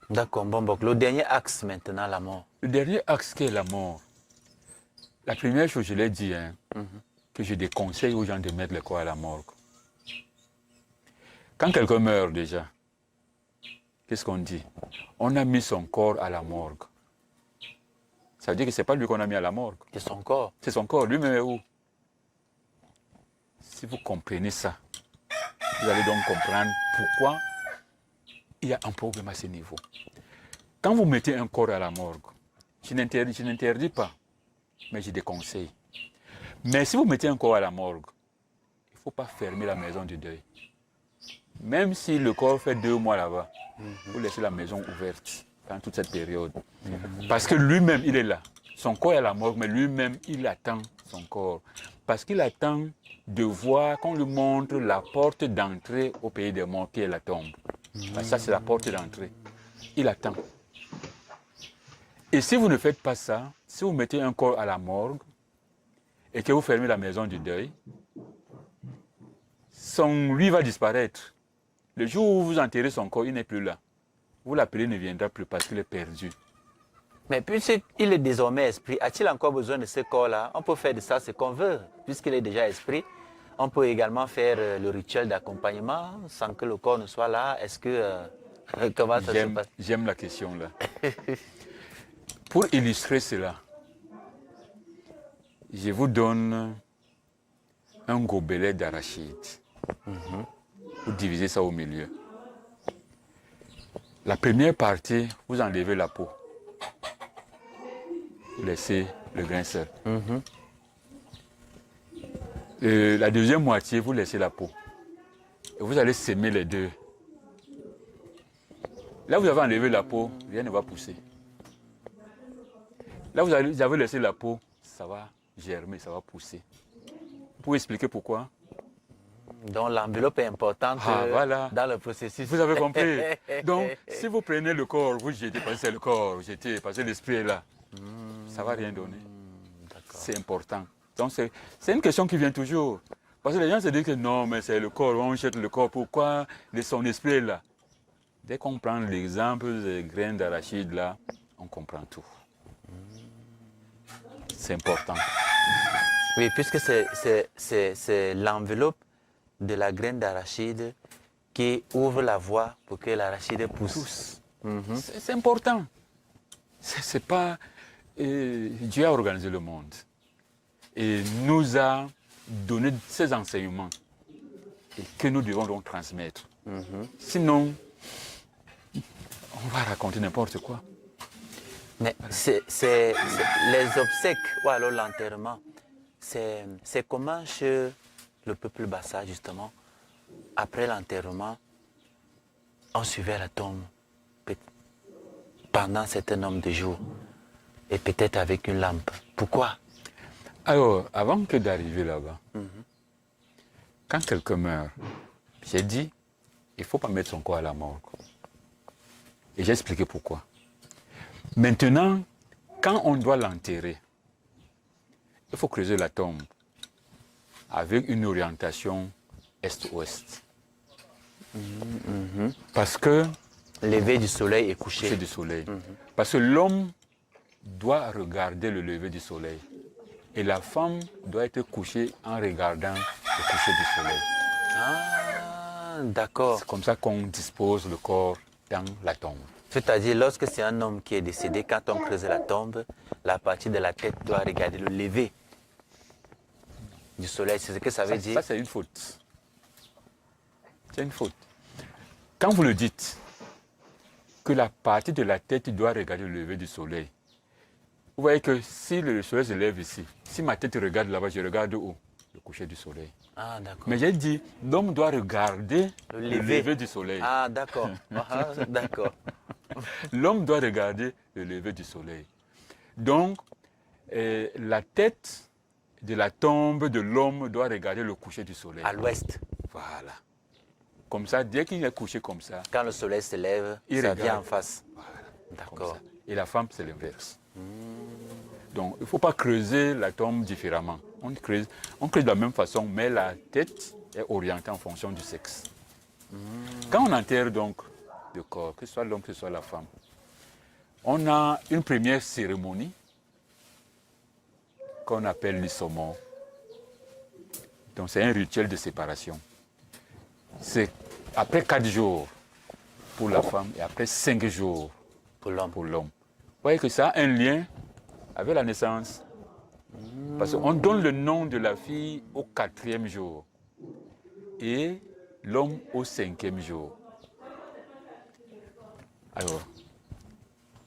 D'accord, bon, donc le dernier axe maintenant, la mort. Le dernier axe qui est la mort. La première chose, je l'ai dit, hein, que je déconseille aux gens de mettre le corps à la morgue. Quand quelqu'un meurt déjà, qu'est-ce qu'on dit? On a mis son corps à la morgue. Ça veut dire que ce n'est pas lui qu'on a mis à la morgue. C'est son corps. C'est son corps. Lui-même est où? Si vous comprenez ça, vous allez donc comprendre pourquoi il y a un problème à ce niveau. Quand vous mettez un corps à la morgue, je n'interdis pas, mais je déconseille. Mais si vous mettez un corps à la morgue, il ne faut pas fermer la maison du deuil. Même si le corps fait 2 mois là-bas, vous laissez la maison ouverte pendant toute cette période. Parce que lui-même, il est là. Son corps est à la morgue, mais lui-même, il attend son corps. Parce qu'il attend de voir qu'on lui montre la porte d'entrée au pays des morts, qui est la tombe. Ça, c'est la porte d'entrée. Il attend. Et si vous ne faites pas ça, si vous mettez un corps à la morgue et que vous fermez la maison du deuil, lui va disparaître. Le jour où vous enterrez son corps, il n'est plus là. Vous l'appelez, ne viendra plus parce qu'il est perdu. Mais puisqu'il est désormais esprit, a-t-il encore besoin de ce corps-là? On peut faire de ça ce qu'on veut. Puisqu'il est déjà esprit, on peut également faire le rituel d'accompagnement sans que le corps ne soit là. Est-ce que... comment ça se passe? J'aime la question là. Pour illustrer cela, je vous donne un gobelet d'arachide. Vous divisez ça au milieu. La première partie, vous enlevez la peau. Vous laissez le grain seul. La deuxième moitié, vous laissez la peau. Et vous allez s'aimer les deux. Là, vous avez enlevé la peau, rien ne va pousser. Là, vous avez laissé la peau, ça va germer, ça va pousser. Vous pouvez expliquer pourquoi? Donc l'enveloppe est importante voilà. dans le processus. Vous avez compris. Donc, si vous prenez le corps, vous jetez, parce que c'est le corps, jetez, parce que l'esprit est là, ça ne va rien donner. C'est important. Donc, c'est une question qui vient toujours. Parce que les gens se disent que non, mais c'est le corps, on jette le corps, pourquoi son esprit est là? Dès qu'on prend l'exemple des graines d'arachide là, on comprend tout. C'est important. Oui, puisque c'est l'enveloppe de la graine d'arachide qui ouvre la voie pour que l'arachide pousse. C'est important. C'est pas... Dieu a organisé le monde et nous a donné ces enseignements et que nous devons donc transmettre. Sinon, on va raconter n'importe quoi. Mais les obsèques ou alors l'enterrement, c'est comment chez le peuple Bassa, justement, après l'enterrement, on suivait la tombe pendant un certain nombre de jours et peut-être avec une lampe. Pourquoi? Alors, avant que d'arriver là-bas, quand quelqu'un meurt, j'ai dit, il ne faut pas mettre son corps à la morgue. Et j'ai expliqué pourquoi. Maintenant, quand on doit l'enterrer, il faut creuser la tombe avec une orientation est-ouest. Parce que... Lever du soleil et coucher. Coucher du soleil. Parce que l'homme doit regarder le lever du soleil. Et la femme doit être couchée en regardant le coucher du soleil. Ah, d'accord. C'est comme ça qu'on dispose le corps dans la tombe. C'est-à-dire, lorsque c'est un homme qui est décédé, quand on creuse la tombe, la partie de la tête doit regarder le lever du soleil. C'est ce que ça veut dire? Ça, c'est une faute. C'est une faute. Quand vous le dites, que la partie de la tête doit regarder le lever du soleil, vous voyez que si le soleil se lève ici, si ma tête regarde là-bas, je regarde où? Le coucher du soleil. Ah, d'accord. Mais j'ai dit, l'homme doit regarder le lever du soleil. Ah, d'accord. D'accord. L'homme doit regarder le lever du soleil. Donc, la tête de la tombe de l'homme doit regarder le coucher du soleil. À l'ouest. Voilà. Comme ça, dès qu'il est couché comme ça, quand le soleil se lève, ça vient en face. Voilà. D'accord. Et la femme, c'est l'inverse. Donc, il ne faut pas creuser la tombe différemment. On creuse de la même façon, mais la tête est orientée en fonction du sexe. Quand on enterre donc de corps, que ce soit l'homme, que ce soit la femme. On a une première cérémonie qu'on appelle l'issomon. Donc c'est un rituel de séparation. C'est après 4 jours pour la femme et après 5 jours Pour l'homme. pour l'homme. Vous voyez que ça a un lien avec la naissance. Parce qu'on donne le nom de la fille au 4e jour et l'homme au 5e jour. Alors,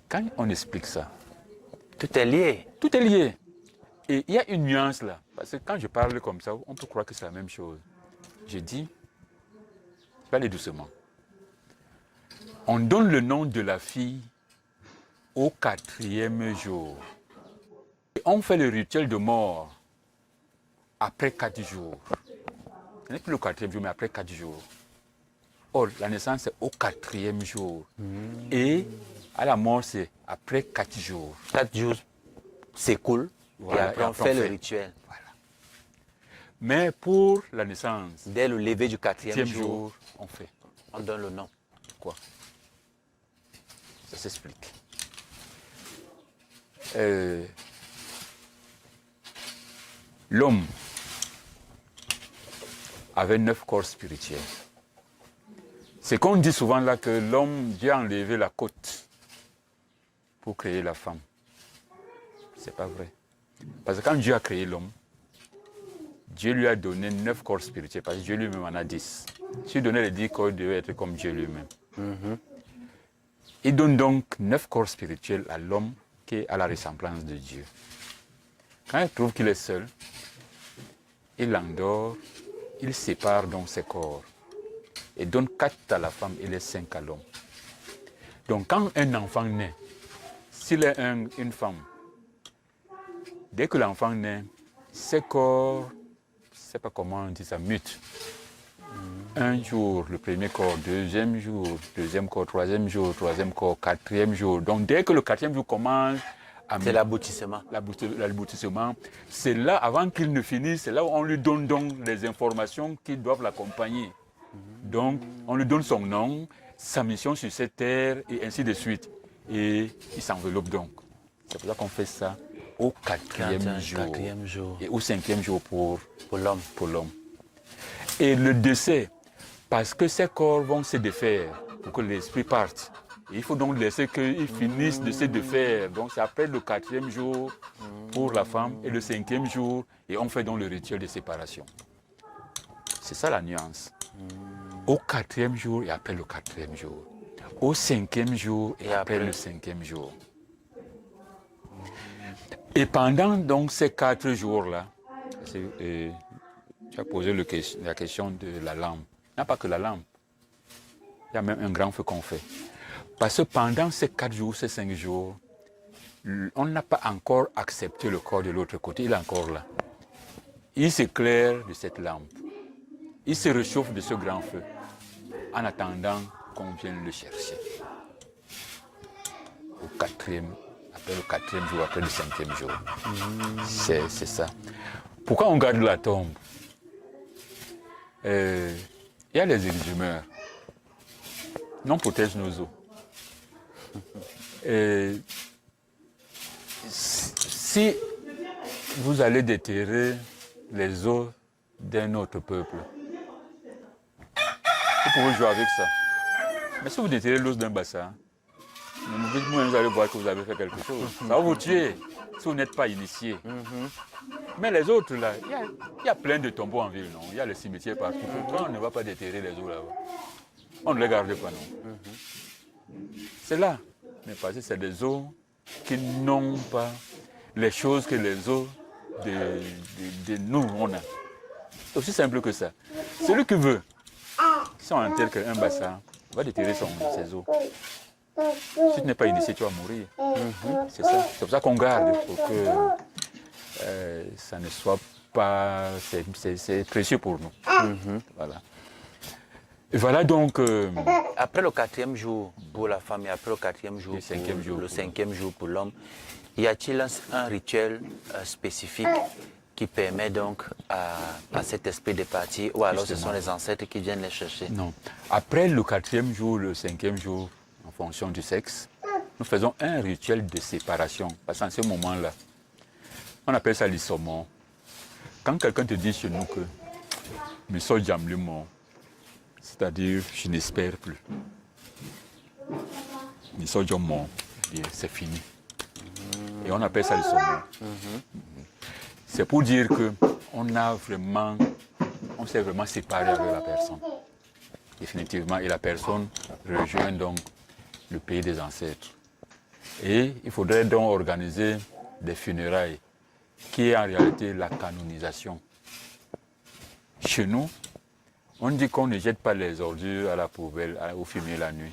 quand on explique ça, Tout est lié. tout est lié. Et il y a une nuance là. Parce que quand je parle comme ça, on peut croire que c'est la même chose. Je dis, je vais aller doucement. On donne le nom de la fille au 4e jour. Et on fait le rituel de mort après 4 jours. Ce n'est plus le 4e jour, mais après 4 jours. Or, la naissance, c'est au 4e jour. Et à la mort, c'est après 4 jours. 4 jours s'écoulent Voilà, et après on fait le rituel. Voilà. Mais pour la naissance, Dès le lever du 4e 4e jour, jour, on fait on donne le nom. quoi? Ça s'explique. L'homme avait 9 corps spirituels. C'est qu'on dit souvent là que l'homme, Dieu a enlevé la côte pour créer la femme. C'est pas vrai. Parce que quand Dieu a créé l'homme, Dieu lui a donné 9 corps spirituels, parce que Dieu lui-même en a 10. S'il donnait les 10 corps, il devait être comme Dieu lui-même. Il donne donc 9 corps spirituels à l'homme qui est à la ressemblance de Dieu. Quand il trouve qu'il est seul, il l'endort, il sépare donc ses corps et donne 4 à la femme et les 5 à l'homme. Donc quand un enfant naît, s'il est une femme, dès que l'enfant naît, ses corps, je ne sais pas comment on dit ça, mutent. Un jour, le premier corps, deuxième jour, deuxième corps, troisième jour, troisième corps, 4e jour. Donc dès que le 4e jour commence à C'est l'aboutissement. l'aboutissement, c'est là, avant qu'il ne finisse, c'est là où on lui donne donc les informations qui doivent l'accompagner. Donc on lui donne son nom, sa mission sur cette terre et ainsi de suite. Et il s'enveloppe donc. C'est pour ça qu'on fait ça au 4e jour. 4e jour. Et au 5e jour pour l'homme. l'homme. Et le décès, parce que ces corps vont se défaire pour que l'esprit parte. Et il faut donc laisser qu'ils finissent de se défaire. Donc c'est après le 4e jour pour la femme et le 5e jour. Et on fait donc le rituel de séparation. C'est ça la nuance. Au 4e jour et après le 4e jour. Au 5e jour et après le 5e jour. Et pendant donc ces 4 jours-là, tu as posé la question de la lampe. Il n'y a pas que la lampe. Il y a même un grand feu qu'on fait. Parce que pendant ces 4 jours, ces 5 jours, on n'a pas encore accepté le corps de l'autre côté. Il est encore là. Il s'éclaire de cette lampe. Il se réchauffe de ce grand feu. En attendant qu'on vienne le chercher. Au 4e, après le 4e jour, après le 5e jour. C'est ça. Pourquoi on garde la tombe? Il y a les exhumeurs. On protège nos os. Si vous allez déterrer les os d'un autre peuple, vous pouvez jouer avec ça. Mais si vous déterrez l'os d'un bassin, vous allez voir que vous avez fait quelque chose. Ça va vous tuer si vous n'êtes pas initié. Mais les autres, là, il y a plein de tombeaux en ville, non? Il y a les cimetières partout. Pourquoi on ne va pas déterrer les os là-bas? On ne les garde pas, non? C'est là. Mais parce que c'est des os qui n'ont pas les choses que les os de nous, on a. C'est aussi simple que ça. Celui qui veut, si on enterre un bassin, va déterrer ses os. Si tu n'es pas initié, tu vas mourir. C'est ça. C'est pour ça qu'on garde, pour que ça ne soit pas... C'est précieux pour nous. Voilà. Et voilà donc... Après le 4e jour pour la femme et après le 4e jour, le 5e jour pour l'homme, y a-t-il un rituel spécifique qui permet donc à cet esprit de partir, ou alors ce Justement. sont les ancêtres qui viennent les chercher? Non. Après le 4e jour, le 5e jour, en fonction du sexe, nous faisons un rituel de séparation. Parce qu'en ce moment-là, on appelle ça l'issomon. Quand quelqu'un te dit chez nous que me sois jamais mort, c'est-à-dire je n'espère plus. Me sois jamais mort, c'est fini. Et on appelle ça l'issomon. C'est pour dire que on s'est vraiment séparé avec la personne. Définitivement, et la personne rejoint donc le pays des ancêtres. Et il faudrait donc organiser des funérailles, qui est en réalité la canonisation. Chez nous, on dit qu'on ne jette pas les ordures à la poubelle, au fumier la nuit.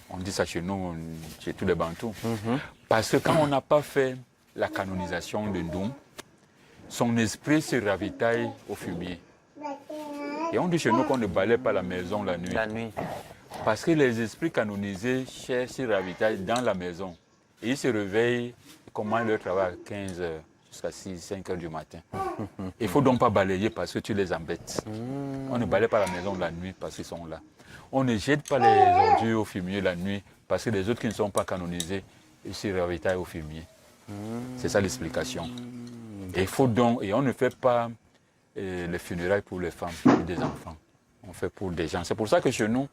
On dit ça chez nous, chez tous les Bantous. Parce que quand on n'a pas fait la canonisation de Ndoum, son esprit se ravitaille au fumier. Et on dit chez nous qu'on ne balaie pas la maison la nuit. La nuit. Parce que les esprits canonisés cherchent, se ravitaillent dans la maison. Et ils se réveillent, commencent leur travail à 15 h jusqu'à 5 h du matin. Il ne faut donc pas balayer parce que tu les embêtes. On ne balaye pas la maison la nuit parce qu'ils sont là. On ne jette pas les ordures au fumier la nuit parce que les autres qui ne sont pas canonisés, ils se ravitaillent au fumier. C'est ça l'explication. Et, et on ne fait pas les funérailles pour les femmes et des enfants. On fait pour des gens. C'est pour ça que chez nous,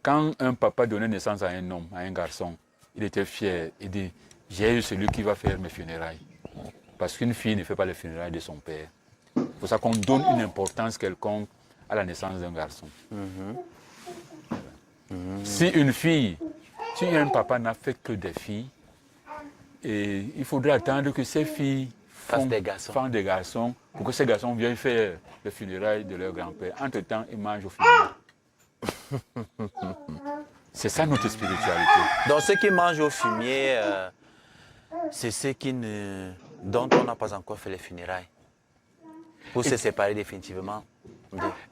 quand un papa donnait naissance à un homme, à un garçon, il était fier. Il dit, j'ai eu celui qui va faire mes funérailles. Parce qu'une fille ne fait pas les funérailles de son père. C'est pour ça qu'on donne une importance quelconque à la naissance d'un garçon. Si une fille, si un papa n'a fait que des filles, et il faudrait attendre que ces filles fassent des garçons pour que ces garçons viennent faire les funérailles de leur grand-père. Entre-temps, ils mangent au fumier. C'est ça notre spiritualité. Donc ceux qui mangent au fumier, c'est ceux dont on n'a pas encore fait les funérailles. Pour se séparer définitivement.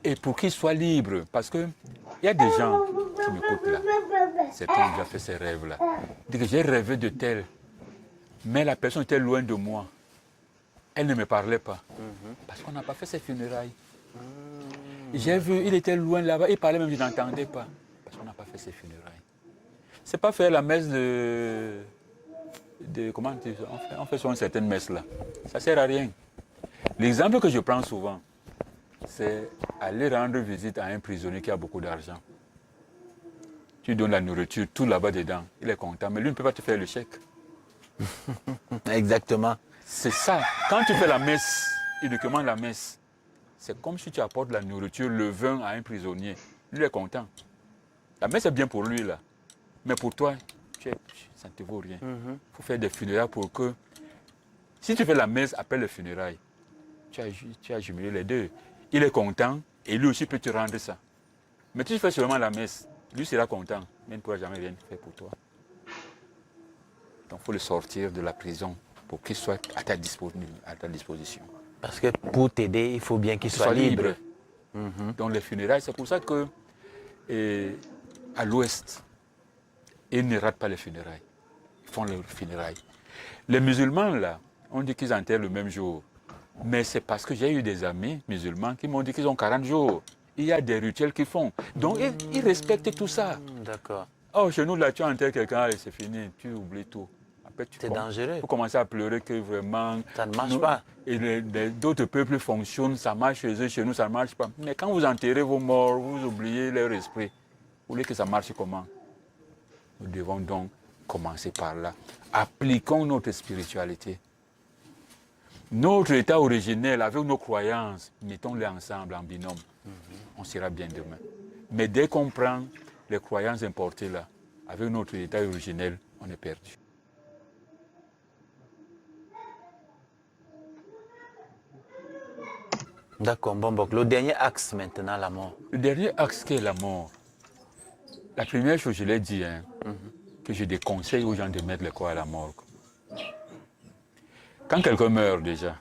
Et pour qu'ils soient libres, parce qu'il y a des gens qui m'écoutent là, c'est qui ont déjà fait ces rêves-là. Ils disent que j'ai rêvé de tel, mais la personne était loin de moi. Elle ne me parlait pas, parce qu'on n'a pas fait ses funérailles. J'ai vu, il était loin là-bas, il parlait même, je n'entendais pas, parce qu'on n'a pas fait ses funérailles. C'est pas faire la messe comment dire, on fait sur une certaine messe là. Ça ne sert à rien. L'exemple que je prends souvent, c'est aller rendre visite à un prisonnier qui a beaucoup d'argent. Tu donnes la nourriture, tout là-bas dedans, il est content, mais lui ne peut pas te faire le chèque. Exactement. C'est ça. Quand tu fais la messe, uniquement la messe, c'est comme si tu apportes la nourriture, le vin à un prisonnier. Lui est content. La messe est bien pour lui là. Mais pour toi, ça ne te vaut rien. Il faut faire des funérailles pour que... Si tu fais la messe après les funérailles, tu as jumelé les deux. Il est content et lui aussi peut te rendre ça. Mais si tu fais seulement la messe, lui sera content, mais il ne pourra jamais rien faire pour toi. Donc il faut le sortir de la prison pour qu'il soit à ta disposition. Parce que pour t'aider, il faut bien qu'il soit libre. Donc les funérailles, c'est pour ça que à l'ouest, ils ne ratent pas les funérailles. Ils font leurs funérailles. Les musulmans, là, on dit qu'ils enterrent le même jour. Mais c'est parce que j'ai eu des amis musulmans qui m'ont dit qu'ils ont 40 jours. Il y a des rituels qu'ils font. Donc, ils respectent tout ça. D'accord. Oh, chez nous, là, tu enterres quelqu'un et c'est fini. Tu oublies tout. C'est dangereux. Tu commences à pleurer que vraiment... Ça ne marche pas. Et d'autres peuples fonctionnent, ça marche chez eux, chez nous, ça ne marche pas. Mais quand vous enterrez vos morts, vous oubliez leur esprit. Vous voulez que ça marche comment? Nous devons donc commencer par là. Appliquons notre spiritualité. Notre état originel, avec nos croyances, mettons-les ensemble en binôme. On sera bien demain. Mais dès qu'on prend les croyances importées là, avec notre état originel, on est perdu. D'accord, bon, le dernier axe maintenant, la mort. Le dernier axe qui est la mort. La première chose, je l'ai dit, que je déconseille aux gens de mettre le corps à la morgue. Quand quelqu'un meurt déjà,